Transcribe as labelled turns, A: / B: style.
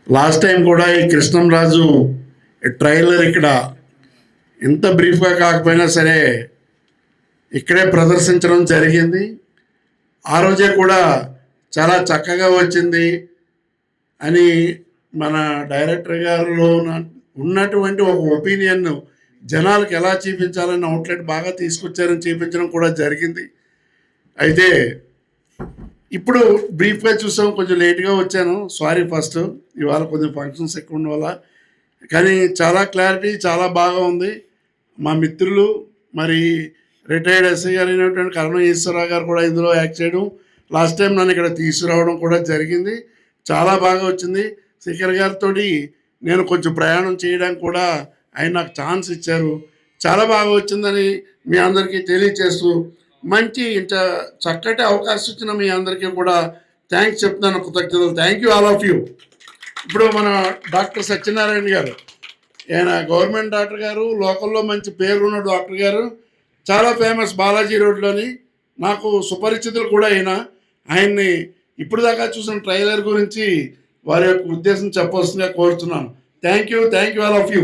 A: Last time కూడా ఈ Krishnamraju trailer ఇక్కడ ఎంత బ్రీఫ్గా కాకపోయినా సరే ఇక్కడే ప్రదర్శించడం జరిగింది. ఆ రోజే కూడా చాలా చక్కగా వచ్చింది అని మన డైరెక్టర్ గారిలో ఉన్నటువంటి ఒక ఒపీనియన్ జనాలకు ఎలా చూపించాలని అవుట్లెట్ బాగా తీసుకొచ్చారని చూపించడం కూడా జరిగింది. అయితే ఇప్పుడు బ్రీఫ్గా చూసాం, కొంచెం లేట్గా వచ్చాను, సారీ. ఫస్ట్ ఇవాళ కొంచెం ఫంక్షన్స్ ఎక్కువ ఉన్న వల్ల, కానీ చాలా క్లారిటీ చాలా బాగా ఉంది. మా మిత్రులు మరి రిటైర్డ్ ఎస్ఐ గారు అయినటువంటి కరణం ఈశ్వరరావు గారు కూడా ఇందులో యాక్ట్ చేయడం, లాస్ట్ టైం నన్ను ఇక్కడ తీసుకురావడం కూడా జరిగింది. చాలా బాగా వచ్చింది. శేఖర్ గారితో నేను కొంచెం ప్రయాణం చేయడానికి కూడా ఆయన నాకు ఛాన్స్ ఇచ్చారు. చాలా బాగా వచ్చిందని మీ అందరికీ తెలియచేస్తూ మంచి ఇంత చక్కటి అవకాశం ఇచ్చిన మీ అందరికీ కూడా థ్యాంక్స్ చెప్తున్నాను, కృతజ్ఞతలు. Thank you all of you. ఇప్పుడు మన డాక్టర్ సత్యనారాయణ గారు, ఆయన గవర్నమెంట్ డాక్టర్ గారు, లోకల్లో మంచి పేరున్న డాక్టర్ గారు, చాలా ఫేమస్ బాలాజీ రోడ్లోని, నాకు సుపరిచితులు కూడా ఆయన్ని ఇప్పుడు దాకా చూసిన ట్రైలర్ గురించి వారి యొక్క ఉద్దేశం చెప్పవలసిందిగా కోరుతున్నాను. Thank you all of you.